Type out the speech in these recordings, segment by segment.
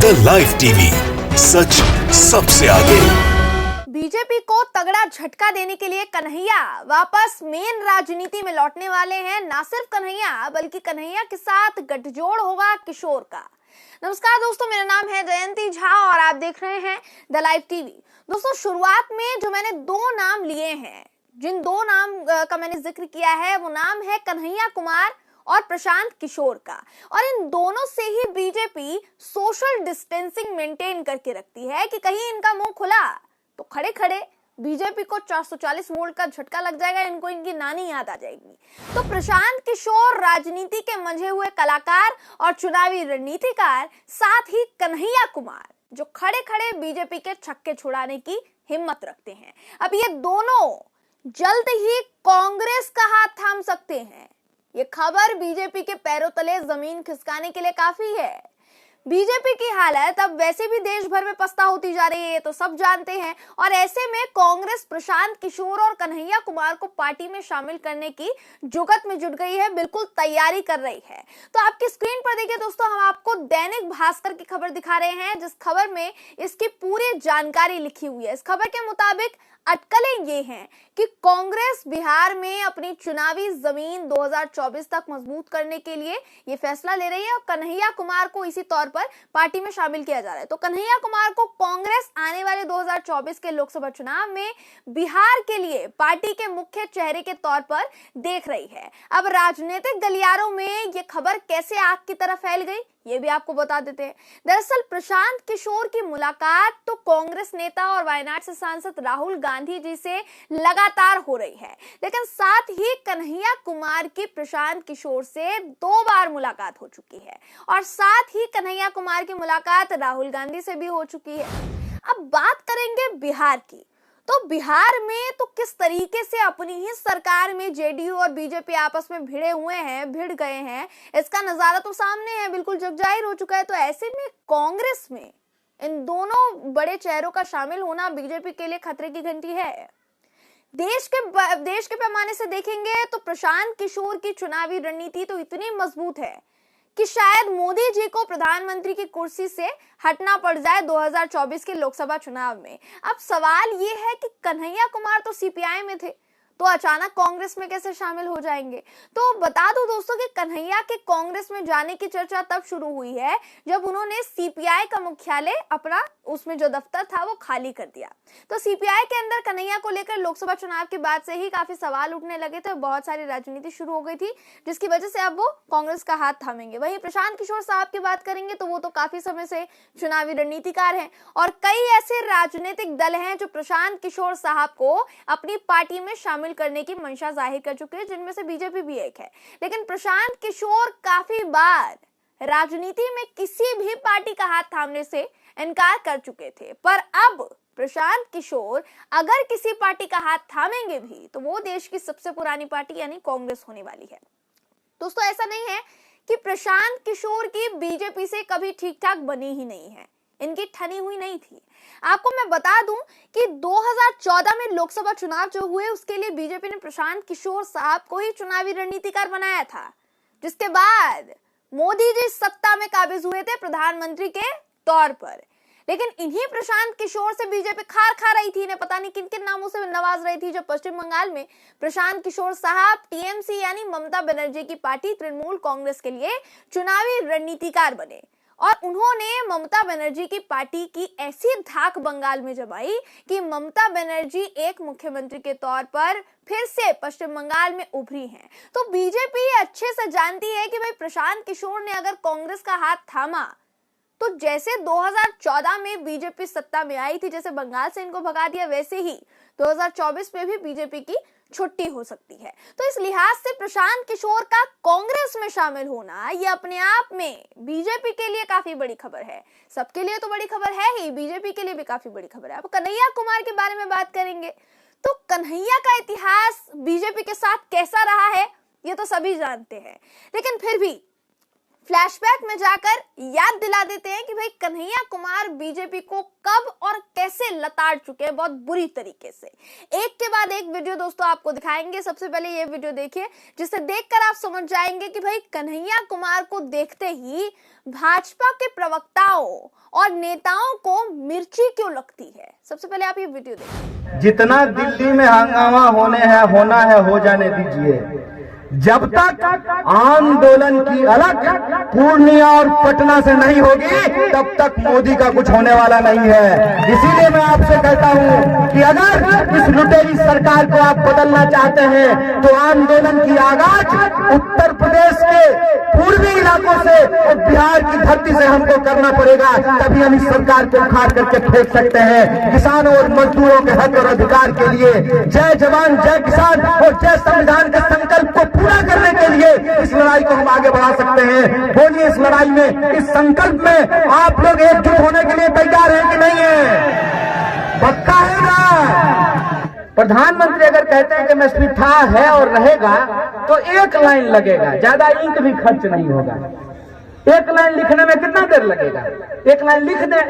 The live TV, सच सबसे आगे। BJP को तगड़ा झटका देने के लिए कन्हैया वापस मेन राजनीति में लौटने वाले हैं। ना सिर्फ कन्हैया बल्कि कन्हैया के साथ गठजोड़ होगा किशोर का। नमस्कार दोस्तों, मेरा नाम है जयंती झा और आप देख रहे हैं द लाइव टीवी। दोस्तों, शुरुआत में जो मैंने दो नाम लिए हैं, जिन दो नाम का मैंने जिक्र किया है, वो नाम है कन्हैया कुमार और प्रशांत किशोर का। और इन दोनों से ही बीजेपी सोशल डिस्टेंसिंग मेंटेन करके रखती है कि कहीं इनका मुंह खुला तो खड़े खड़े बीजेपी को 440 वोल्ट का झटका लग जाएगा, इनको इनकी नानी याद आ जाएगी। तो प्रशांत किशोर राजनीति के मंझे हुए कलाकार और चुनावी रणनीतिकार, साथ ही कन्हैया कुमार जो खड़े खड़े बीजेपी के छक्के छुड़ाने की हिम्मत रखते हैं। अब ये दोनों जल्द ही कांग्रेस का हाथ थाम सकते हैं। ये खबर बीजेपी के पैरों तले जमीन खिसकाने के लिए काफी है। बीजेपी की हालत अब वैसे भी देश भर में पस्ता होती जा रही है, तो सब जानते हैं। और ऐसे में कांग्रेस प्रशांत किशोर और कन्हैया कुमार को पार्टी में शामिल करने की जुगत में जुट गई है, बिल्कुल तैयारी कर रही है। तो आपकी स्क्रीन पर देखिए दोस्तों, हम आपको दैनिक भास्कर की खबर दिखा रहे हैं, जिस खबर में इसकी पूरी जानकारी लिखी हुई है। इस खबर के मुताबिक अटकलें ये हैं कि कांग्रेस बिहार में अपनी चुनावी जमीन 2024 तक मजबूत करने के लिए ये फैसला ले रही है और कन्हैया कुमार को इसी तौर पर पार्टी में शामिल किया जा रहा है। तो कन्हैया कुमार को कांग्रेस आने वाले 2024 के लोकसभा चुनाव में बिहार के लिए पार्टी के मुख्य चेहरे के तौर पर देख रही है। अब राजनीतिक गलियारों में ये खबर कैसे आग की तरह फैल गई, ये भी आपको बता देते हैं। दरअसल प्रशांत किशोर की मुलाकात तो कांग्रेस नेता और वायनाड से सांसद राहुल गांधी जी से लगातार हो रही है, लेकिन साथ ही कन्हैया कुमार की प्रशांत किशोर से 2 बार मुलाकात हो चुकी है और साथ ही कन्हैया कुमार की मुलाकात राहुल गांधी से भी हो चुकी है। अब बात करेंगे बिहार की, तो बिहार में तो किस तरीके से अपनी ही सरकार में जेडीयू और बीजेपी आपस में भिड़ गए हैं, इसका नजारा तो सामने है, बिल्कुल जगजाहिर हो चुका है। तो ऐसे में कांग्रेस में इन दोनों बड़े चेहरों का शामिल होना बीजेपी के लिए खतरे की घंटी है। देश के पैमाने से देखेंगे तो प्रशांत किशोर की चुनावी रणनीति तो इतनी मजबूत है कि शायद मोदी जी को प्रधानमंत्री की कुर्सी से हटना पड़ जाए 2024 के लोकसभा चुनाव में। अब सवाल ये है कि कन्हैया कुमार तो सीपीआई में थे, तो अचानक कांग्रेस में कैसे शामिल हो जाएंगे। तो बता दूं दोस्तों कि कन्हैया के कांग्रेस में जाने की चर्चा तब शुरू हुई है जब उन्होंने सीपीआई का मुख्यालय अपना उसमें जो दफ्तर था वो खाली कर दिया। तो सीपीआई के अंदर कन्हैया को लेकर लोकसभा चुनाव के बाद से ही काफी सवाल उठने लगे थे, बहुत सारी राजनीति शुरू हो गई थी, जिसकी वजह से अब वो कांग्रेस का हाथ थामेंगे। वहीं प्रशांत किशोर साहब की बात करेंगे तो वो तो काफी समय से चुनावी रणनीतिकार हैं और कई ऐसे राजनीतिक दल हैं जो प्रशांत किशोर साहब को अपनी पार्टी में शामिल करने की मंशा जाहिर कर चुके हैं, जिनमें से बीजेपी भी एक है। लेकिन प्रशांत किशोर काफी बार राजनीति में किसी भी पार्टी का हाथ थामने से इनकार कर चुके थे, पर अब प्रशांत किशोर अगर किसी पार्टी का हाथ थामेंगे भी तो वो देश की सबसे पुरानी पार्टी यानी कांग्रेस होने वाली है। दोस्तों, ऐसा नहीं है कि प्रशांत किशोर की बीजेपी से कभी ठीक ठाक बनी ही नहीं है, इनकी ठनी हुई नहीं थी। आपको मैं बता दूं कि 2014 में लोकसभा चुनाव जो हुए उसके लिए बीजेपी ने प्रशांत किशोर साहब को ही चुनावी रणनीतिकार बनाया था, जिसके बाद मोदी जी सत्ता में काबिज हुए थे प्रधानमंत्री के तौर पर। लेकिन इन्हीं प्रशांत किशोर से बीजेपी खार खा रही थी, इन्हें पता नहीं किन किन नामों से नवाज रही थी। जब पश्चिम बंगाल में प्रशांत किशोर साहब टीएमसी यानी ममता बनर्जी की पार्टी तृणमूल कांग्रेस के लिए चुनावी रणनीतिकार बने और उन्होंने ममता बनर्जी की पार्टी की ऐसी धाक बंगाल में जमाई कि ममता बनर्जी एक मुख्यमंत्री के तौर पर फिर से पश्चिम बंगाल में उभरी हैं। तो बीजेपी अच्छे से जानती है कि भाई प्रशांत किशोर ने अगर कांग्रेस का हाथ थामा तो जैसे 2014 में बीजेपी सत्ता में आई थी, जैसे बंगाल से इनको भगा दिया, वैसे ही 2024 में भी बीजेपी की छुट्टी हो सकती है। तो इस लिहाज से प्रशांत किशोर का कांग्रेस में शामिल होना ये अपने आप में बीजेपी के लिए काफी बड़ी खबर है। सबके लिए तो बड़ी खबर है ही, बीजेपी के लिए भी काफी बड़ी खबर है। अब कन्हैया कुमार के बारे में बात करेंगे तो कन्हैया का इतिहास बीजेपी के साथ कैसा रहा है ये तो सभी जानते हैं, लेकिन फ्लैशबैक में जाकर याद दिला देते हैं कि भाई कन्हैया कुमार बीजेपी को कब और कैसे लताड़ चुके हैं बहुत बुरी तरीके से। एक के बाद एक वीडियो दोस्तों आपको दिखाएंगे। सबसे पहले ये वीडियो देखिए, जिसे देखकर आप समझ जाएंगे कि भाई कन्हैया कुमार को देखते ही भाजपा के प्रवक्ताओं और नेताओं को मिर्ची क्यों लगती है। सबसे पहले आप ये वीडियो देखिए। जितना दिल्ली में हंगामा होना है हो जाने दीजिए। जब तक आंदोलन की अलग पूर्णिया और पटना से नहीं होगी तब तक मोदी का कुछ होने वाला नहीं है। इसीलिए मैं आपसे कहता हूं कि अगर इस लुटेरी सरकार को आप बदलना चाहते हैं तो आंदोलन की आगाज उत्तर प्रदेश के पूर्वी इलाकों से और बिहार की धरती से हमको करना पड़ेगा, तभी हम इस सरकार को उखाड़ करके फेंक सकते हैं। किसानों और मजदूरों के हक और अधिकार के लिए जय जवान जय किसान और जय संविधान के संकल्प को पूरा करने के लिए इस लड़ाई को हम आगे बढ़ा सकते हैं। बोलिए, इस लड़ाई में, इस संकल्प में आप लोग एकजुट होने के लिए तैयार हैं कि नहीं है? पक्का है ना? प्रधानमंत्री अगर कहते हैं कि एमएसपी था, है और रहेगा तो एक लाइन लगेगा, ज्यादा इंक भी खर्च नहीं होगा। एक लाइन लिखने में कितना देर लगेगा? एक लाइन लिख दे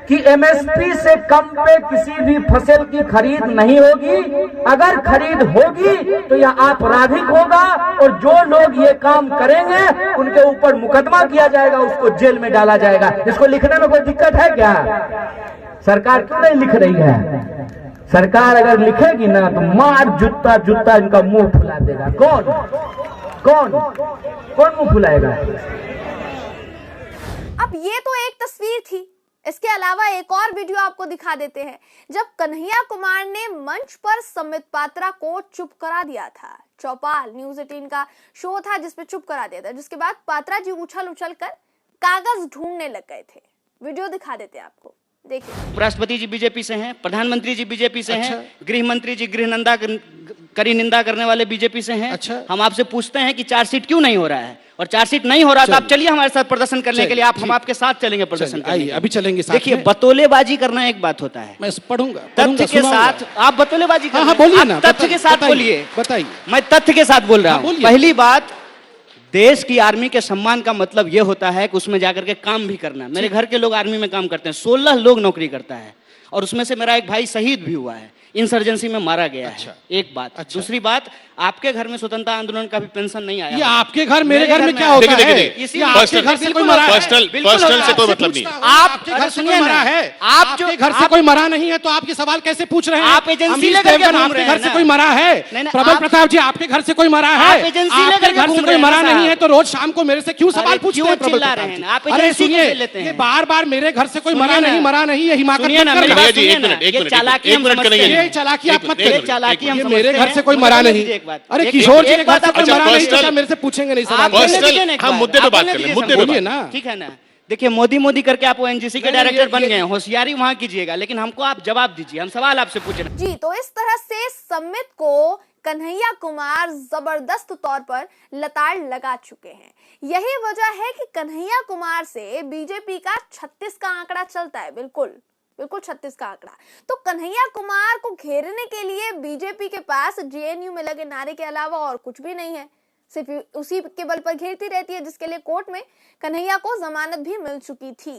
कि एमएसपी से कम पे किसी भी फसल की खरीद नहीं होगी। अगर खरीद होगी तो यह आपराधिक होगा और जो लोग ये काम करेंगे उनके ऊपर मुकदमा किया जाएगा, उसको जेल में डाला जाएगा। इसको लिखने में कोई दिक्कत है क्या? सरकार क्यों नहीं लिख रही है? सरकार अगर लिखेगी ना तो मार जूता जूता इनका मुंह फुला देगा। कौन कौन कौन मुंह फुलाएगा? अब ये तो एक तस्वीर थी, इसके अलावा एक और वीडियो आपको दिखा देते हैं जब कन्हैया कुमार ने मंच पर संबित पात्रा को चुप करा दिया था। चौपाल न्यूज़ 18 का शो था जिसपे चुप करा दिया था, जिसके बाद पात्रा जी उछल उछल कर कागज ढूंढने लग गए थे। वीडियो दिखा देते हैं आपको, देखिए। उपराष्ट्रपति जी बीजेपी से हैं, प्रधानमंत्री जी बीजेपी से हैं, गृह मंत्री जी गृह निंदा करने वाले बीजेपी से हैं। हम आपसे पूछते हैं कि चार्जशीट क्यों नहीं हो रहा है, और चार्जशीट नहीं हो रहा तो आप चलिए हमारे साथ प्रदर्शन करने के लिए। हम आपके साथ चलेंगे प्रदर्शन करने। अभी चलेंगे साथ। देखिए, बतौलेबाजी करना एक बात होता है, मैं पढ़ूंगा तथ्य के साथ आप बतौलेबाजी कर, बोलिए ना, तथ्य के साथ बोलिए। बताइए। मैं तथ्य के साथ बोल रहा हूं। पहली बात, देश की आर्मी के सम्मान का मतलब यह होता है कि उसमें जाकर के काम भी करना। मेरे घर के लोग आर्मी में काम करते हैं, 16 लोग नौकरी करता है और उसमें से मेरा एक भाई शहीद भी हुआ है, इंसर्जेंसी में मारा गया है। एक बात। दूसरी बात, आपके घर में स्वतंत्रता आंदोलन का भी पेंशन नहीं आया। ये आपके घर मेरे घर में क्या होता है? ये आपके घर से कोई मरा है? पर्सनल से कोई मतलब नहीं। आपके घर से कोई मरा है? आपके घर से कोई मरा नहीं है तो आपके सवाल कैसे पूछ रहे हैं? आप एजेंसी लेकर के घूम रहे हैं। आपके घर से कोई मरा है? प्रबल प्रताप जी, आपके घर से कोई मरा है? आपके घर से कोई मरा नहीं है तो रोज शाम को मेरे से क्यों सवाल पूछते हैं? प्रबल प्रताप जी, अरे सुनिए, ये बार बार मेरे घर से कोई मरा नहीं, ये हिमाकत चालाकी आप मत करिए। मेरे घर से कोई मरा नहीं। अरे किशोर जी के घर से कोई मरा नहीं तो मेरे से पूछेंगे नहीं सवाल। हम मुद्दे पे बात करें, मुद्दे पे ना, ठीक है ना। देखिए, मोदी करके आप ओएनजीसी के डायरेक्टर बन गए हैं, होशियारी वहां कीजिएगा, लेकिन हमको आप जवाब दीजिए, हम सवाल आपसे पूछ रहे हैं। जी, तो इस तरह से संबित को कन्हैया कुमार जबरदस्त तौर पर लताड़ लगा चुके हैं। यही वजह है कि कन्हैया कुमार से बीजेपी का 36 का आंकड़ा चलता है। बिल्कुल 36 का आंकड़ा। तो कन्हैया कुमार को घेरने के लिए बीजेपी के पास जेएनयू में लगे नारे के अलावा और कुछ भी नहीं है, सिर्फ उसी के बल पर घेरती रहती है, जिसके लिए कोर्ट में कन्हैया को जमानत भी मिल चुकी थी।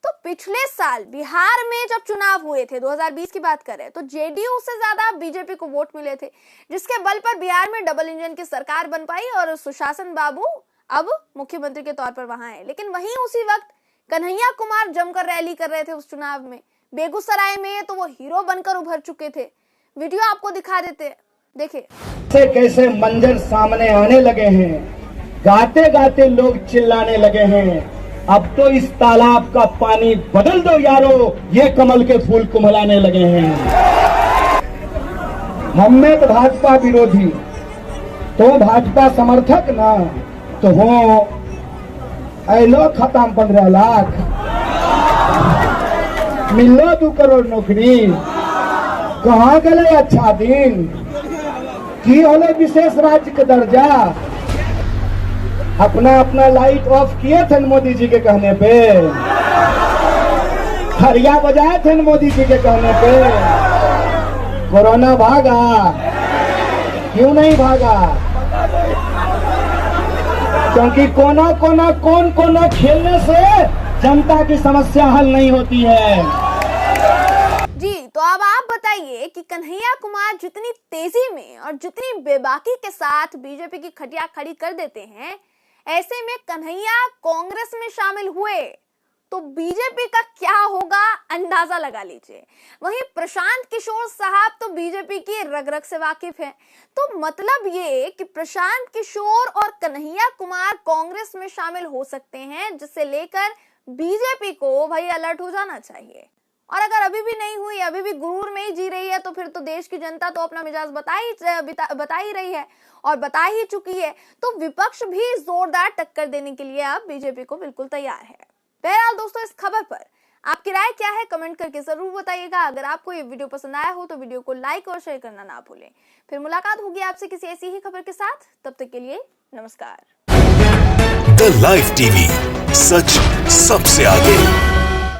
तो पिछले साल बिहार में जब चुनाव हुए थे, 2020 की बात करें, तो जेडीयू से ज्यादा बीजेपी को वोट मिले थे, जिसके बल पर बिहार में डबल इंजन की सरकार बन पाई और सुशासन बाबू अब मुख्यमंत्री के तौर पर वहां है। लेकिन वहीं उसी वक्त कन्हैया कुमार जमकर रैली कर रहे थे उस चुनाव में। बेगूसराय में तो वो हीरो बनकर उभर चुके थे। वीडियो आपको दिखा देते हैं, देखिए। कैसे मंजर सामने आने लगे हैं, गाते गाते लोग चिल्लाने लगे हैं, अब तो इस तालाब का पानी बदल दो यारो, ये कमल के फूल कुम्हलाने लगे हैं। हम में तो भाजपा विरोधी, तो भाजपा समर्थक ना तो हो ऐलो खत्म 15 लाख, मिलो 2 करोड़ नौकरी, कहाँ गए अच्छा दिन की होले विशेष राज्य का दर्जा। अपना अपना लाइट ऑफ किए थे मोदी जी के कहने पे, खरिया बजाए थे मोदी जी के कहने पे। कोरोना भागा, क्यों नहीं भागा? क्योंकि कोना कोना कौन कोना खेलने से जनता की समस्या हल नहीं होती है। जी, तो अब आप बताइए कि कन्हैया कुमार जितनी तेजी में और जितनी बेबाकी के साथ बीजेपी की खटिया खड़ी कर देते हैं, ऐसे में कन्हैया कांग्रेस में शामिल हुए तो बीजेपी का क्या होगा अंदाजा लगा लीजिए। वहीं प्रशांत किशोर साहब तो बीजेपी की रग रग से वाकिफ हैं, तो मतलब ये कि प्रशांत किशोर और कन्हैया कुमार कांग्रेस में शामिल हो सकते हैं, जिसे लेकर बीजेपी को भाई अलर्ट हो जाना चाहिए। और अगर अभी भी नहीं हुई, अभी भी गुरूर में ही जी रही है, तो फिर तो देश की जनता तो अपना मिजाज बता ही रही है और बता ही चुकी है। तो विपक्ष भी जोरदार टक्कर देने के लिए अब बीजेपी को बिल्कुल तैयार है। बहरहाल दोस्तों, इस खबर पर आपकी राय क्या है कमेंट करके जरूर बताइएगा। अगर आपको ये वीडियो पसंद आया हो तो वीडियो को लाइक और शेयर करना ना भूलें। फिर मुलाकात होगी आपसे किसी ऐसी ही खबर के साथ, तब तक के लिए नमस्कार। द लाइव टीवी, सच सबसे आगे।